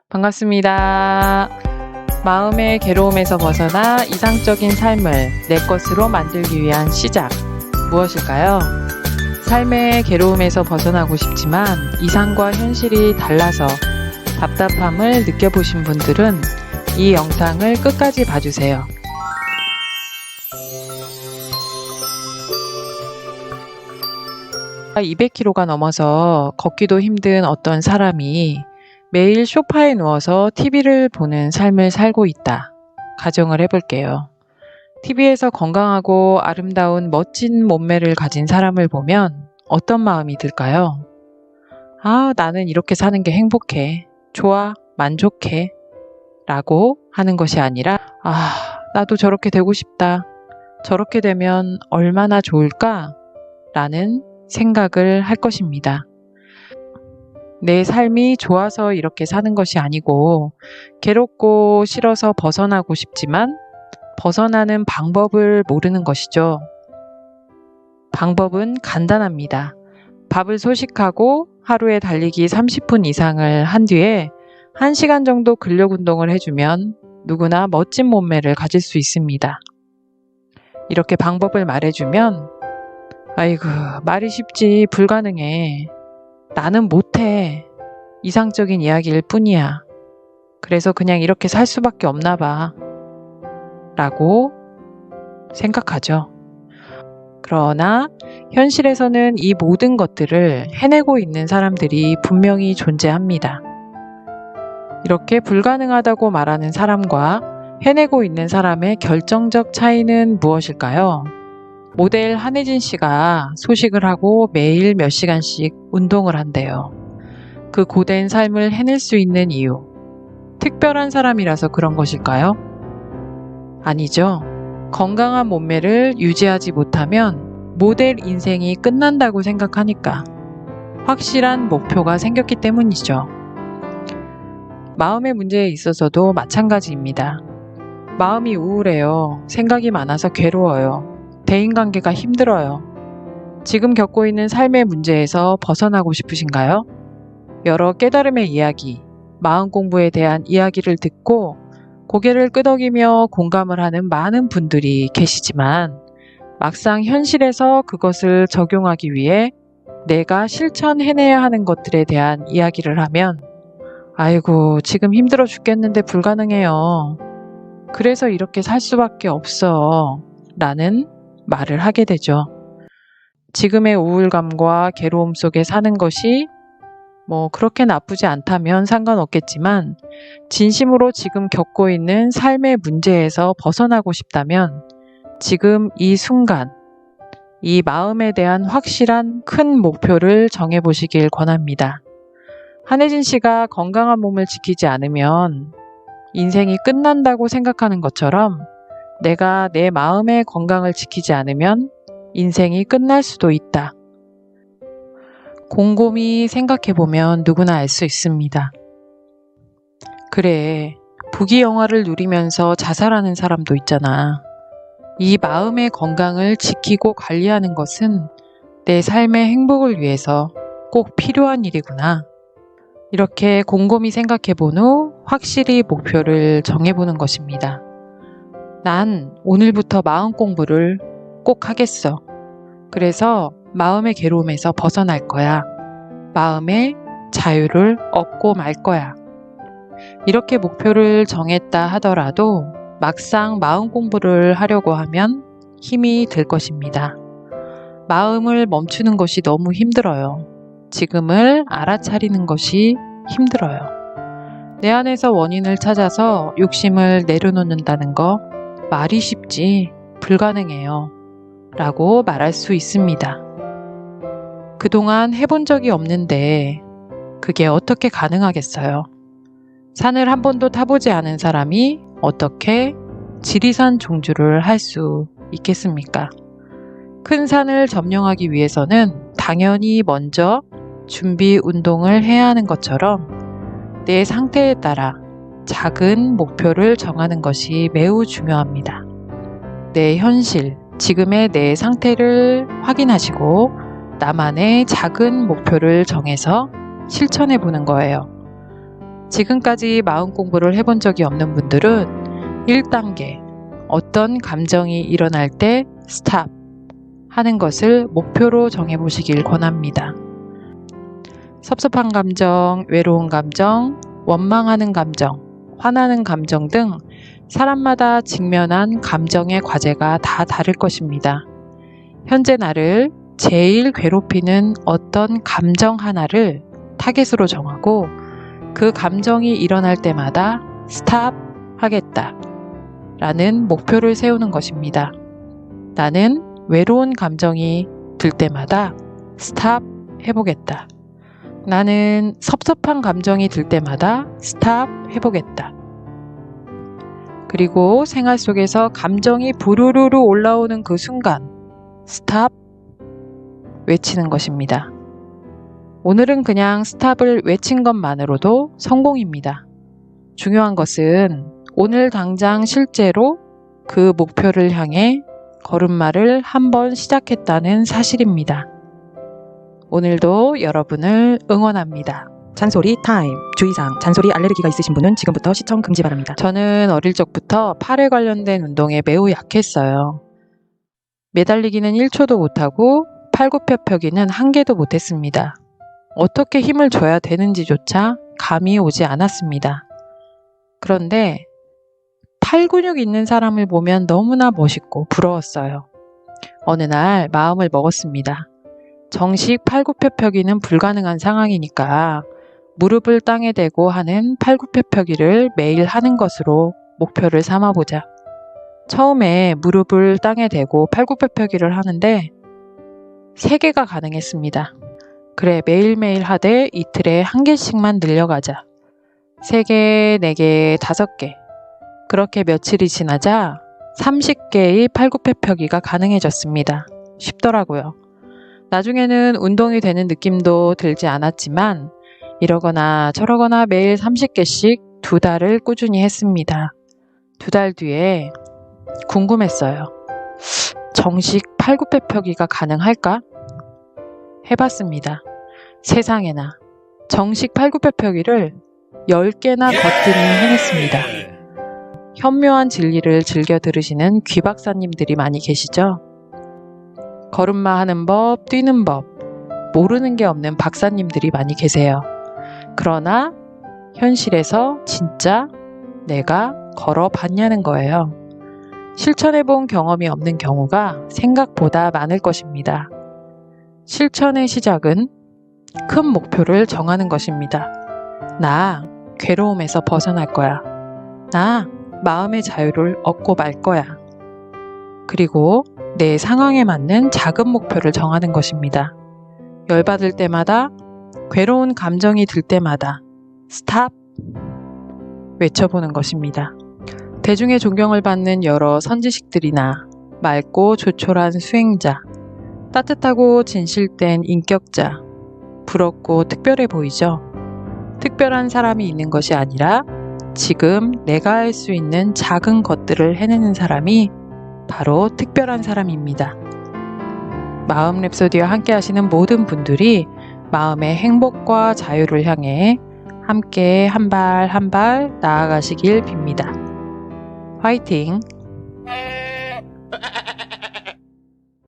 반갑습니다. 마음의 괴로움에서 벗어나 이상적인 삶을 내 것으로 만들기 위한 시작, 무엇일까요? 삶의 괴로움에서 벗어나고 싶지만 이상과 현실이 달라서 답답함을 느껴보신 분들은 이 영상을 끝까지 봐주세요. (200kg가) 넘어서 걷기도 힘든 어떤 사람이 매일 소파에 누워서 TV를 보는 삶을 살고 있다. 가정을 해볼게요. TV에서 건강하고 아름다운 멋진 몸매를 가진 사람을 보면 어떤 마음이 들까요? 아, 나는 이렇게 사는 게 행복해. 좋아, 만족해. 라고 하는 것이 아니라, 아, 나도 저렇게 되고 싶다. 저렇게 되면 얼마나 좋을까? 라는 생각을 할 것입니다. 내 삶이 좋아서 이렇게 사는 것이 아니고 괴롭고 싫어서 벗어나고 싶지만 벗어나는 방법을 모르는 것이죠. 방법은 간단합니다. 밥을 소식하고 하루에 달리기 30분 이상을 한 뒤에 1시간 정도 근력 운동을 해주면 누구나 멋진 몸매를 가질 수 있습니다. 이렇게 방법을 말해주면 아이고, 말이 쉽지 불가능해. 나는 못해. 이상적인 이야기일 뿐이야. 그래서 그냥 이렇게 살 수밖에 없나 봐. 라고 생각하죠. 그러나 현실에서는 이 모든 것들을 해내고 있는 사람들이 분명히 존재합니다. 이렇게 불가능하다고 말하는 사람과 해내고 있는 사람의 결정적 차이는 무엇일까요? 모델 한혜진 씨가 소식을 하고 매일 몇 시간씩 운동을 한대요. 그 고된 삶을 해낼 수 있는 이유, 특별한 사람이라서 그런 것일까요? 아니죠. 건강한 몸매를 유지하지 못하면 모델 인생이 끝난다고 생각하니까 확실한 목표가 생겼기 때문이죠. 마음의 문제에 있어서도 마찬가지입니다. 마음이 우울해요. 생각이 많아서 괴로워요. 대인관계가 힘들어요. 지금 겪고 있는 삶의 문제에서 벗어나고 싶으신가요? 여러 깨달음의 이야기, 마음 공부에 대한 이야기를 듣고 고개를 끄덕이며 공감을 하는 많은 분들이 계시지만 막상 현실에서 그것을 적용하기 위해 내가 실천해내야 하는 것들에 대한 이야기를 하면 아이고, 지금 힘들어 죽겠는데 불가능해요. 그래서 이렇게 살 수밖에 없어. 라는 말을 하게 되죠. 지금의 우울감과 괴로움 속에 사는 것이 그렇게 나쁘지 않다면 상관없겠지만 진심으로 지금 겪고 있는 삶의 문제에서 벗어나고 싶다면 지금 이 순간 이 마음에 대한 확실한 큰 목표를 정해보시길 권합니다. 한혜진 씨가 건강한 몸을 지키지 않으면 인생이 끝난다고 생각하는 것처럼 내가 내 마음의 건강을 지키지 않으면 인생이 끝날 수도 있다. 곰곰이 생각해보면 누구나 알 수 있습니다. 그래, 부귀영화를 누리면서 자살하는 사람도 있잖아. 이 마음의 건강을 지키고 관리하는 것은 내 삶의 행복을 위해서 꼭 필요한 일이구나. 이렇게 곰곰이 생각해본 후 확실히 목표를 정해보는 것입니다. 난 오늘부터 마음 공부를 꼭 하겠어. 그래서 마음의 괴로움에서 벗어날 거야. 마음의 자유를 얻고 말 거야. 이렇게 목표를 정했다 하더라도 막상 마음 공부를 하려고 하면 힘이 들 것입니다. 마음을 멈추는 것이 너무 힘들어요. 지금을 알아차리는 것이 힘들어요. 내 안에서 원인을 찾아서 욕심을 내려놓는다는 거 말이 쉽지 불가능해요. 라고 말할 수 있습니다. 그동안 해본 적이 없는데 그게 어떻게 가능하겠어요? 산을 한 번도 타보지 않은 사람이 어떻게 지리산 종주를 할 수 있겠습니까? 큰 산을 점령하기 위해서는 당연히 먼저 준비 운동을 해야 하는 것처럼 내 상태에 따라 작은 목표를 정하는 것이 매우 중요합니다. 내 현실, 지금의 내 상태를 확인하시고 나만의 작은 목표를 정해서 실천해 보는 거예요. 지금까지 마음 공부를 해본 적이 없는 분들은 1단계 어떤 감정이 일어날 때 스탑 하는 것을 목표로 정해보시길 권합니다. 섭섭한 감정, 외로운 감정, 원망하는 감정, 화나는 감정 등 사람마다 직면한 감정의 과제가 다 다를 것입니다. 현재 나를 제일 괴롭히는 어떤 감정 하나를 타겟으로 정하고 그 감정이 일어날 때마다 스탑 하겠다 라는 목표를 세우는 것입니다. 나는 외로운 감정이 들 때마다 스탑 해보겠다. 나는 섭섭한 감정이 들 때마다 스탑 해보겠다. 그리고 생활 속에서 감정이 부르르르 올라오는 그 순간 스탑 외치는 것입니다. 오늘은 그냥 스탑을 외친 것만으로도 성공입니다. 중요한 것은 오늘 당장 실제로 그 목표를 향해 걸음마를 한번 시작했다는 사실입니다. 오늘도 여러분을 응원합니다. 잔소리 타임. 주의사항. 잔소리 알레르기가 있으신 분은 지금부터 시청 금지 바랍니다. 저는 어릴 적부터 팔에 관련된 운동에 매우 약했어요. 매달리기는 1초도 못하고 팔굽혀펴기는 1개도 못했습니다. 어떻게 힘을 줘야 되는지조차 감이 오지 않았습니다. 그런데 팔 근육 있는 사람을 보면 너무나 멋있고 부러웠어요. 어느 날 마음을 먹었습니다. 정식 팔굽혀펴기는 불가능한 상황이니까 무릎을 땅에 대고 하는 팔굽혀펴기를 매일 하는 것으로 목표를 삼아보자. 처음에 무릎을 땅에 대고 팔굽혀펴기를 하는데 3개가 가능했습니다. 그래, 매일매일 하되 이틀에 1개씩만 늘려가자. 3개, 4개, 5개. 그렇게 며칠이 지나자 30개의 팔굽혀펴기가 가능해졌습니다. 쉽더라고요. 나중에는 운동이 되는 느낌도 들지 않았지만 이러거나 저러거나 매일 30개씩 2달을 꾸준히 했습니다. 2달 뒤에 궁금했어요. 정식 팔굽혀펴기가 가능할까? 해봤습니다. 세상에나 정식 팔굽혀펴기를 10개나 거뜬히 해냈습니다. 현묘한 진리를 즐겨 들으시는 귀 박사님들이 많이 계시죠? 걸음마 하는 법, 뛰는 법, 모르는 게 없는 박사님들이 많이 계세요. 그러나 현실에서 진짜 내가 걸어봤냐는 거예요. 실천해본 경험이 없는 경우가 생각보다 많을 것입니다. 실천의 시작은 큰 목표를 정하는 것입니다. 나 괴로움에서 벗어날 거야. 나 마음의 자유를 얻고 말 거야. 그리고 내 상황에 맞는 작은 목표를 정하는 것입니다. 열받을 때마다, 괴로운 감정이 들 때마다 스탑 외쳐보는 것입니다. 대중의 존경을 받는 여러 선지식들이나 맑고 조촐한 수행자, 따뜻하고 진실된 인격자, 부럽고 특별해 보이죠? 특별한 사람이 있는 것이 아니라 지금 내가 할 수 있는 작은 것들을 해내는 사람이 바로 특별한 사람입니다. 마음 랩소디와 함께 하시는 모든 분들이 마음의 행복과 자유를 향해 함께 한 발 한 발 나아가시길 빕니다. 화이팅!